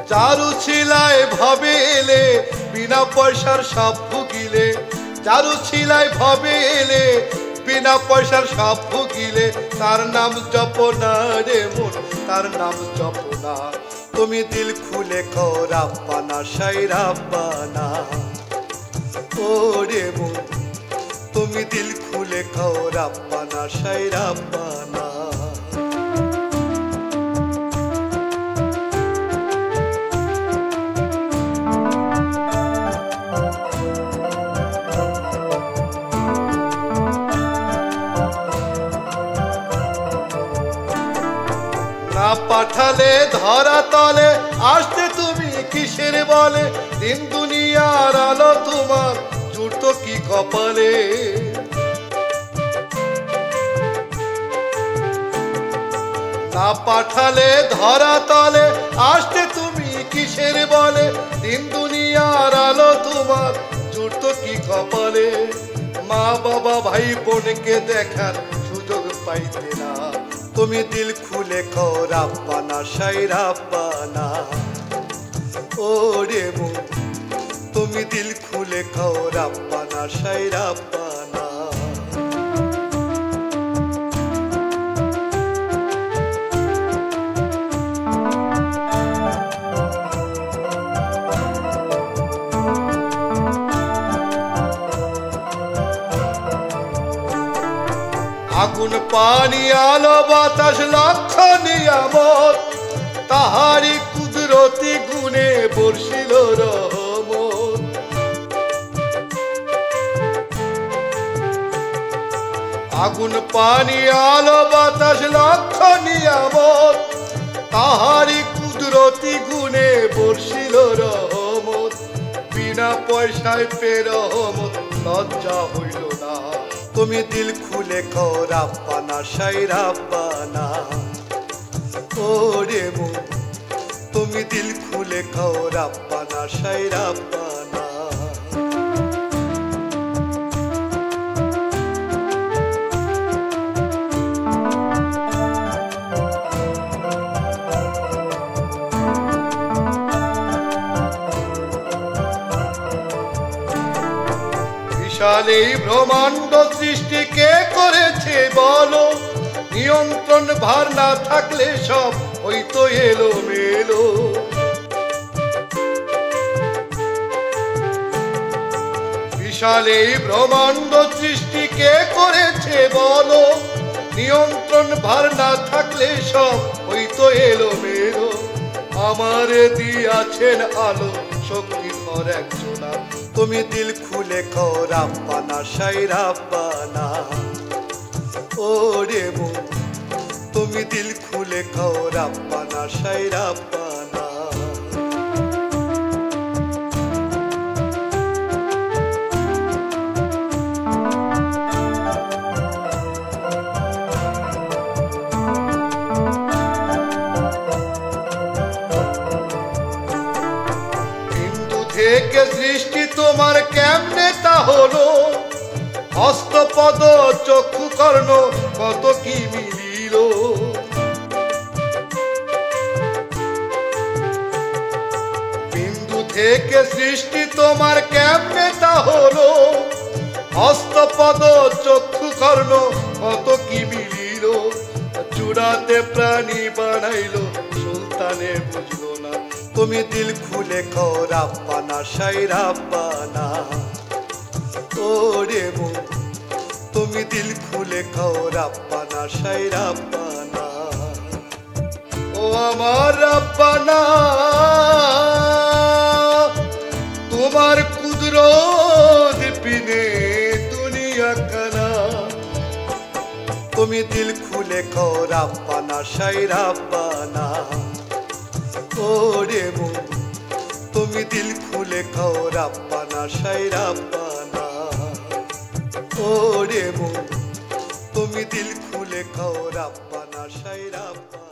চারু ছিলায় ভাবে এলে বিনা পয়সার সব ভুগিলে, চারু ছিলায় ভাবে এলে বিনা পয়সার সব ভুগিলে, তার নাম জপ না রে মন, তার নাম জপ না। তুমি দিল খুলে খাও রাব্বানা সাই রাব্বানা, ও রে মন তুমি দিল খুলে খাও রাব্বানা সাই রাব্বানা। না পাঠালে ধরা তলে আসতে তুমি কিসের বলে, দিন দুনিয়ার আলো তোমার জুটতো কি কপালে। না পাঠালে ধরা তলে আসতে তুমি কিসের বলে, দিন দুনিয়ার আলো তোমার জুটতো কি কপালে। মা বাবা ভাই বোনকে দেখার সুযোগ পাইতে না, তুমি দিল খুলে খাও রাব্বানা সাই রাব্বানা, ও রে মন তুমি দিল খুলে খাও রাব্বানা সাই রাব্বানা। আগুন পানি আলো বাতাস লক্ষ নিয়ামত, তাহারি কুদরতি গুণে বর্ষিল রহমত। আগুন পানি আলো বাতাস লক্ষ নিয়ামত, তাহারি কুদরতি গুণে বর্ষিল রহমত। বিনা পয়সায় পে রহমত লজ্জা হইল না, তুমি দিল খুলে খাও রাব্বানা সাই রাব্বানা, ও রে মন তুমি দিল খুলে খাও রাব্বানা সাই রাব্বানা। বিশাল এই ব্রহ্মাণ্ড সৃষ্টি কে করেছে বলো, নিয়ন্ত্রণ ভার না থাকলে সব হইতো এলো মেলো। বিশাল এই ব্রহ্মাণ্ড সৃষ্টি কে করেছে বলো, নিয়ন্ত্রণ ভার না থাকলে সব হইতো এলো মেলো। আমারে দিয়াছেন আলো শক্তি ধর একজনা, তুমি দিল খুলে খাও রাব্বানা সাই রাব্বানা, ও রে মন তুমি দিল খুলে খাও রাব্বানা সাই রাব্বানা। বিন্দু থেকে সৃষ্টি তোমার কেমনে তা হলো, হস্তপদ চক্ষু কর্ণ কত কি মিলিল। বিন্দু থেকে সৃষ্টি তোমার কেমনে তা হলো, হস্তপদ চক্ষু কর্ণ কত কি মিলিল। চূড়াতে প্রাণী বানাইলো সুলতানে বুঝলো না, তুমি দিল খুলে খাও রাব্বানা সাই রাব্বানা, ও রে মন তুমি দিল খুলে খাও রাব্বানা সাই রাব্বানা। ও আমার রাব্বানা তোমার কুদরত বিনে দুনিয়া কানা, তুমি দিল খুলে খাও রাব্বানা সাই রাব্বানা, ও রে মন তুমি দিল খুলে খাও রাব্বানা সাই রাব্বানা, ও রে মন তুমি দিল খুলে খাও রাব্বানা সাই রাব্বানা।